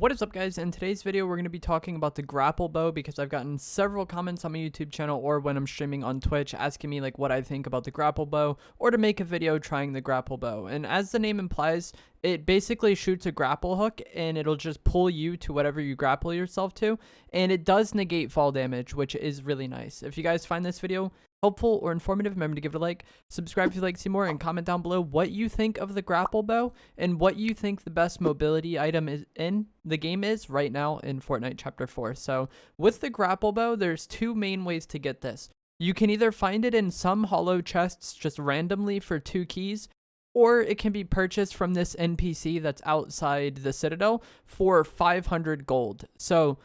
What is up, guys? In today's video, we're going to be talking about the Grapple Bow because I've gotten several comments on my YouTube channel or when I'm streaming on Twitch asking me like what I think about the Grapple Bow or to make a video trying the Grapple Bow. And as the name implies, it basically shoots a grapple hook and it'll just pull you to whatever you grapple yourself to. And it does negate fall damage, which is really nice. If you guys find this video helpful or informative, remember to give it a like, subscribe if you'd like to see more, and comment down below what you think of the Grapple Bow and what you think the best mobility item is in the game is right now in Fortnite Chapter 4. So with the Grapple Bow, there's two main ways to get this. You can either find it in some hollow chests just randomly for 2 keys, or it can be purchased from this NPC that's outside the Citadel for 500 gold. So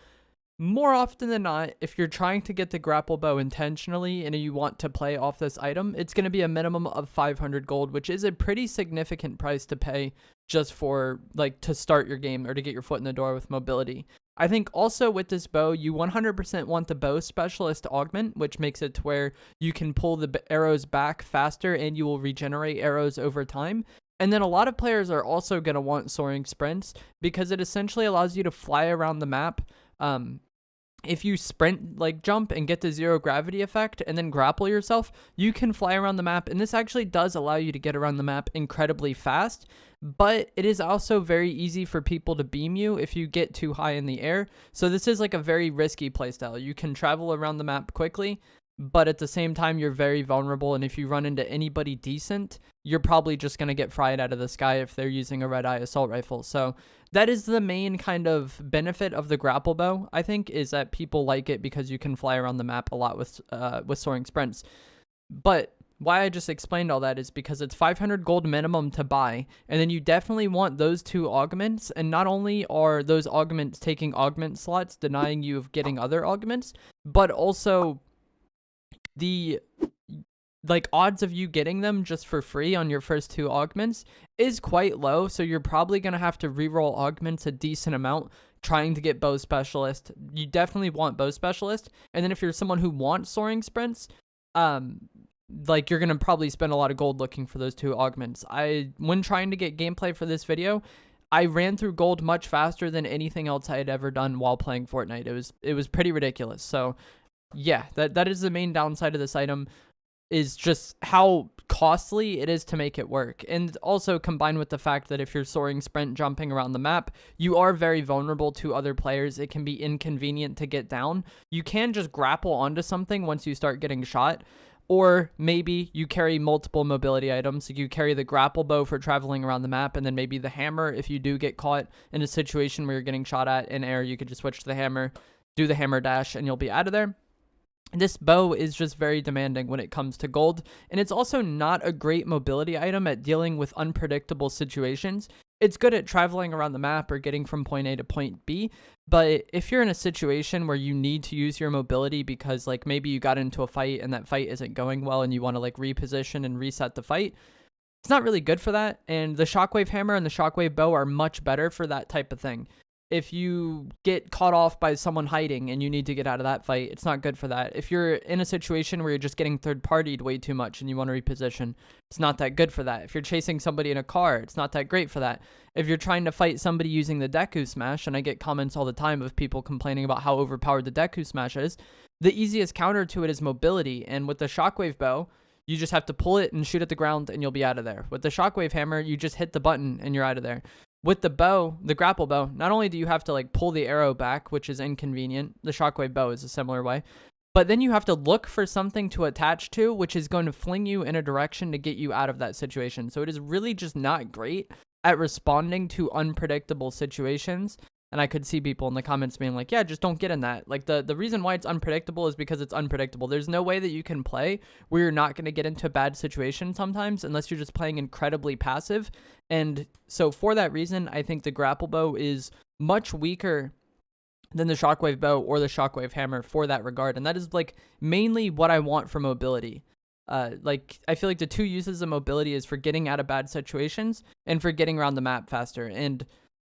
more often than not, if you're trying to get the Grapple Bow intentionally and you want to play off this item, it's going to be a minimum of 500 gold, which is a pretty significant price to pay just for like to start your game or to get your foot in the door with mobility. I think also with this bow, you 100% want the bow specialist augment, which makes it to where you can pull the arrows back faster and you will regenerate arrows over time. And then a lot of players are also going to want soaring sprints because it essentially allows you to fly around the map. If you sprint, like jump and get the zero gravity effect and then grapple yourself, you can fly around the map. And this actually does allow you to get around the map incredibly fast, but it is also very easy for people to beam you if you get too high in the air. So this is like a very risky playstyle. You can travel around the map quickly, but at the same time, you're very vulnerable. And if you run into anybody decent, you're probably just going to get fried out of the sky if they're using a red-eye assault rifle. So that is the main kind of benefit of the Grapple Bow, I think, is that people like it because you can fly around the map a lot with soaring sprints. But why I just explained all that is because it's 500 gold minimum to buy, and then you definitely want those 2 augments. And not only are those augments taking augment slots, denying you of getting other augments, but also the odds of you getting them just for free on your first 2 augments is quite low. So you're probably going to have to reroll augments a decent amount trying to get bow specialist. You definitely want bow specialist. And then if you're someone who wants soaring sprints, like you're going to probably spend a lot of gold looking for those 2 augments. When trying to get gameplay for this video, I ran through gold much faster than anything else I had ever done while playing Fortnite. It was pretty ridiculous. So yeah, that is the main downside of this item, is just how costly it is to make it work. And also combined with the fact that if you're soaring sprint jumping around the map, you are very vulnerable to other players. It can be inconvenient to get down. You can just grapple onto something once you start getting shot, or maybe you carry multiple mobility items. You carry the Grapple Bow for traveling around the map, and then maybe the hammer if you do get caught in a situation where you're getting shot at in air. You could just switch to the hammer, do the hammer dash, and you'll be out of there. This bow is just very demanding when it comes to gold, and it's also not a great mobility item at dealing with unpredictable situations. It's good at traveling around the map or getting from point A to point B, but if you're in a situation where you need to use your mobility because like maybe you got into a fight and that fight isn't going well and you want to like reposition and reset the fight, it's not really good for that. And the Shockwave Hammer and the Shockwave Bow are much better for that type of thing. If you get caught off by someone hiding and you need to get out of that fight, it's not good for that. If you're in a situation where you're just getting third-partied way too much and you want to reposition, it's not that good for that. If you're chasing somebody in a car, it's not that great for that. If you're trying to fight somebody using the Deku Smash, and I get comments all the time of people complaining about how overpowered the Deku Smash is, the easiest counter to it is mobility. And with the Shockwave Bow, you just have to pull it and shoot at the ground and you'll be out of there. With the Shockwave Hammer, you just hit the button and you're out of there. With the bow, the Grapple Bow, not only do you have to like pull the arrow back, which is inconvenient, the Shockwave Bow is a similar way, but then you have to look for something to attach to, which is going to fling you in a direction to get you out of that situation. So it is really just not great at responding to unpredictable situations. And I could see people in the comments being like, yeah, just don't get in that. Like the reason why it's unpredictable is because it's unpredictable. There's no way that you can play where you're not going to get into a bad situation sometimes unless you're just playing incredibly passive. And so for that reason, I think the Grapple Bow is much weaker than the Shockwave Bow or the Shockwave Hammer for that regard. And that is like mainly what I want for mobility. Like I feel like the 2 uses of mobility is for getting out of bad situations and for getting around the map faster. And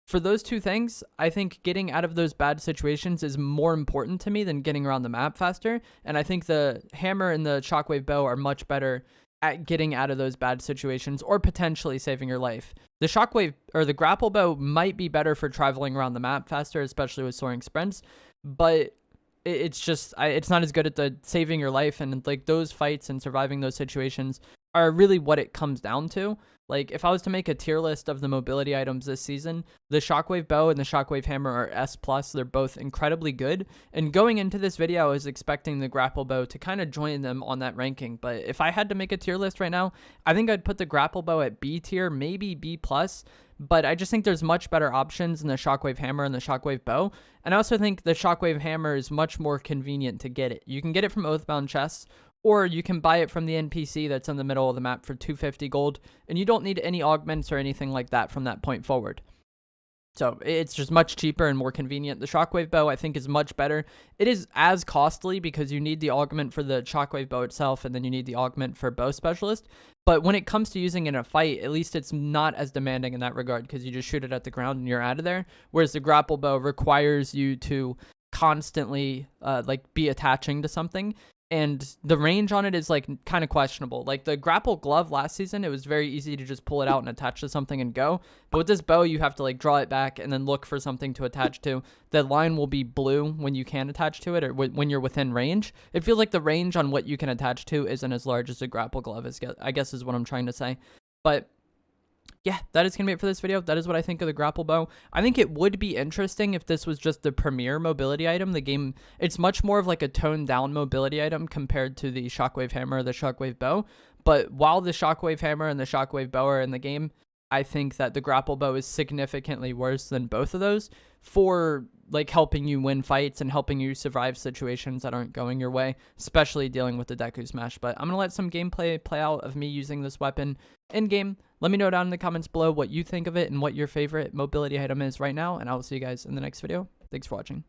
for those 2 things, I think getting out of those bad situations is more important to me than getting around the map faster. And I think the hammer and the Shockwave Bow are much better at getting out of those bad situations or potentially saving your life. The Shockwave or the Grapple Bow might be better for traveling around the map faster, especially with soaring sprints, but it's just it's not as good at the saving your life, and like those fights and surviving those situations are really what it comes down to. Like if I was to make a tier list of the mobility items this season, the Shockwave Bow and the Shockwave Hammer are S+. They're both incredibly good. And going into this video, I was expecting the Grapple Bow to kind of join them on that ranking. But if I had to make a tier list right now, I think I'd put the Grapple Bow at B tier, maybe B+. But I just think there's much better options in the Shockwave Hammer and the Shockwave Bow. And I also think the Shockwave Hammer is much more convenient to get it. You can get it from Oathbound chests, or you can buy it from the NPC that's in the middle of the map for 250 gold, and you don't need any augments or anything like that from that point forward. So it's just much cheaper and more convenient. The Shockwave Bow, I think, is much better. It is as costly because you need the augment for the Shockwave Bow itself, and then you need the augment for Bow Specialist. But when it comes to using it in a fight, at least it's not as demanding in that regard because you just shoot it at the ground and you're out of there. Whereas the Grapple Bow requires you to constantly be attaching to something. And the range on it is like kind of questionable. Like the grapple glove last season, it was very easy to just pull it out and attach to something and go. But with this bow, you have to like draw it back and then look for something to attach to. The line will be blue when you can attach to it, or when you're within range. It feels like the range on what you can attach to isn't as large as a grapple glove is, I guess is what I'm trying to say. But yeah, that is going to be it for this video. That is what I think of the Grapple Bow. I think it would be interesting if this was just the premier mobility item. The game, it's much more of like a toned down mobility item compared to the Shockwave Hammer or the Shockwave Bow. But while the Shockwave Hammer and the Shockwave Bow are in the game, I think that the Grapple Bow is significantly worse than both of those for like helping you win fights and helping you survive situations that aren't going your way, especially dealing with the Deku Smash. But I'm going to let some gameplay play out of me using this weapon in game. Let me know down in the comments below what you think of it and what your favorite mobility item is right now, and I will see you guys in the next video. Thanks for watching.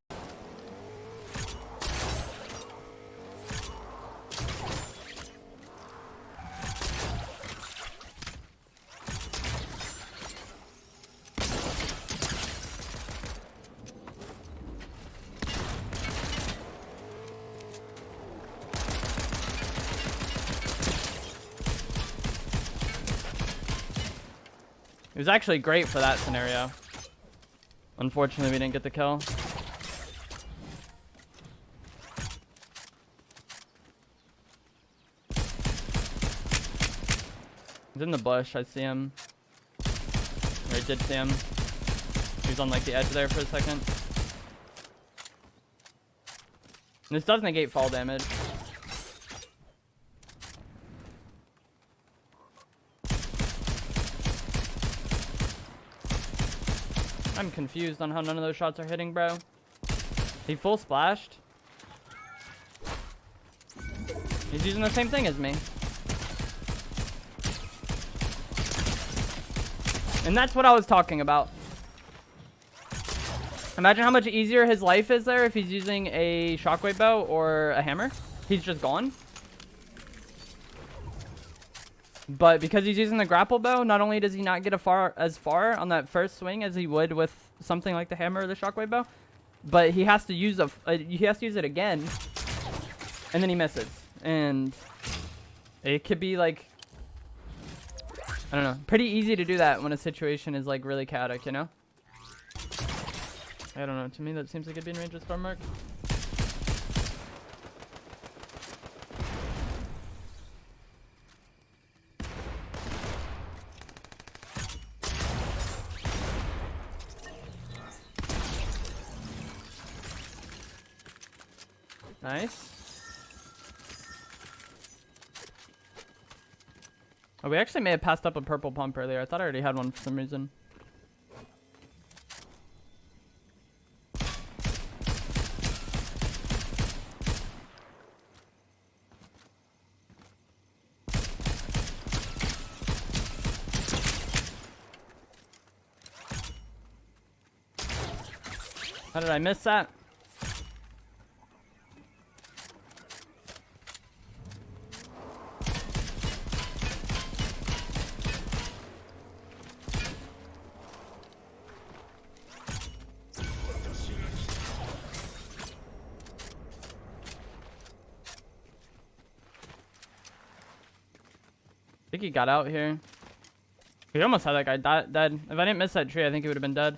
It was actually great for that scenario. Unfortunately, we didn't get the kill. He's in the bush. I see him. Or I did see him. He was on like the edge there for a second. And this does negate fall damage. I'm confused on how none of those shots are hitting, bro. He full splashed. He's using the same thing as me. And that's what I was talking about. Imagine how much easier his life is there if he's using a Shockwave Bow or a hammer. He's just gone. But because he's using the Grapple Bow, not only does he not get as far on that first swing as he would with something like the hammer or the Shockwave Bow, but he has to use it again, and then he misses. And it could be like, I don't know, pretty easy to do that when a situation is like really chaotic, you know? I don't know. To me, that seems like it'd be in range of Storm Mark. Nice. Oh, we actually may have passed up a purple pump earlier. I thought I already had one for some reason. How did I miss that? think he got out here. We almost had that guy dead. If I didn't miss that tree, I think he would have been dead.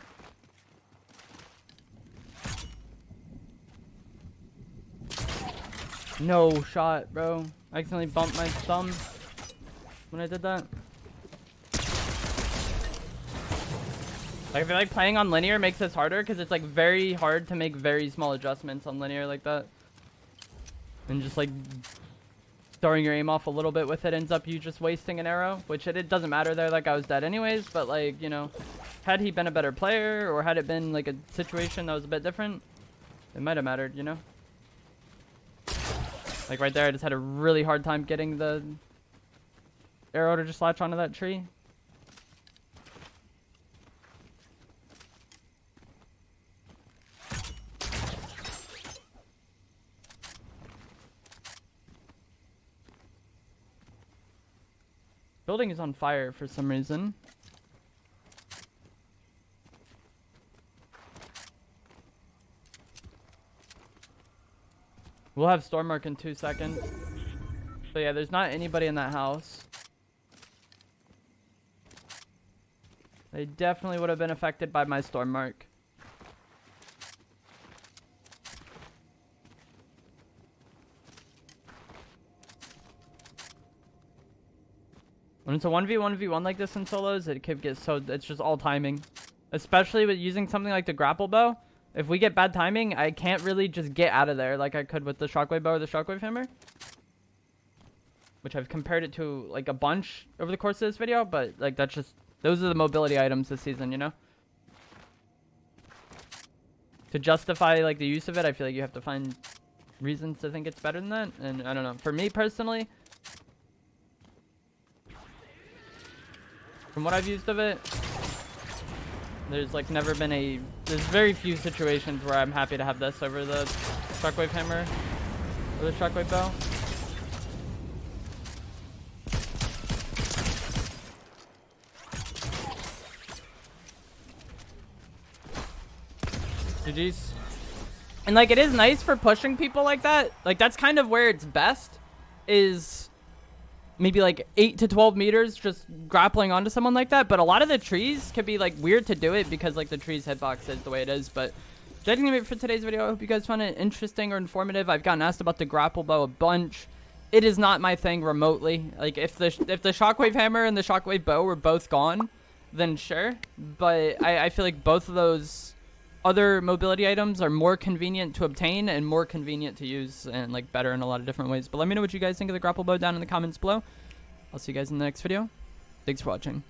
No shot, bro. I accidentally bumped my thumb when I did that. Like, I feel like playing on linear makes this harder because it's like very hard to make very small adjustments on linear like that. And just like throwing your aim off a little bit with it ends up you just wasting an arrow, which it doesn't matter there. That guy was dead anyways, but like, you know, had he been a better player or had it been like a situation that was a bit different, it might have mattered, you know? Like right there, I just had a really hard time getting the arrow to just latch onto that tree. Building is on fire for some reason. We'll have storm mark in 2 seconds. So yeah, there's not anybody in that house. They definitely would have been affected by my storm mark. When it's a 1v1v1 like this in solos, it could get so, it's just all timing. Especially with using something like the Grapple Bow. If we get bad timing, I can't really just get out of there like I could with the Shockwave Bow or the Shockwave Hammer. Which I've compared it to like a bunch over the course of this video, but like that's just, those are the mobility items this season, you know? To justify like the use of it, I feel like you have to find reasons to think it's better than that. And I don't know, for me personally, from what I've used of it, there's like never been there's very few situations where I'm happy to have this over the Shockwave Hammer or the Shockwave Bow. GG's. And like it is nice for pushing people like that. Like that's kind of where it's best, is maybe like 8 to 12 meters just grappling onto someone like that. But a lot of the trees can be like weird to do it because like the tree's hitbox is the way it is. But that's gonna be it for today's video. I hope you guys found it interesting or informative. I've gotten asked about the Grapple Bow a bunch. It is not my thing remotely. Like if the Shockwave Hammer and the Shockwave Bow were both gone, then sure. But I feel like both of those other mobility items are more convenient to obtain and more convenient to use and like better in a lot of different ways. But let me know what you guys think of the Grapple Bow down in the comments below. I'll see you guys in the next video. Thanks for watching.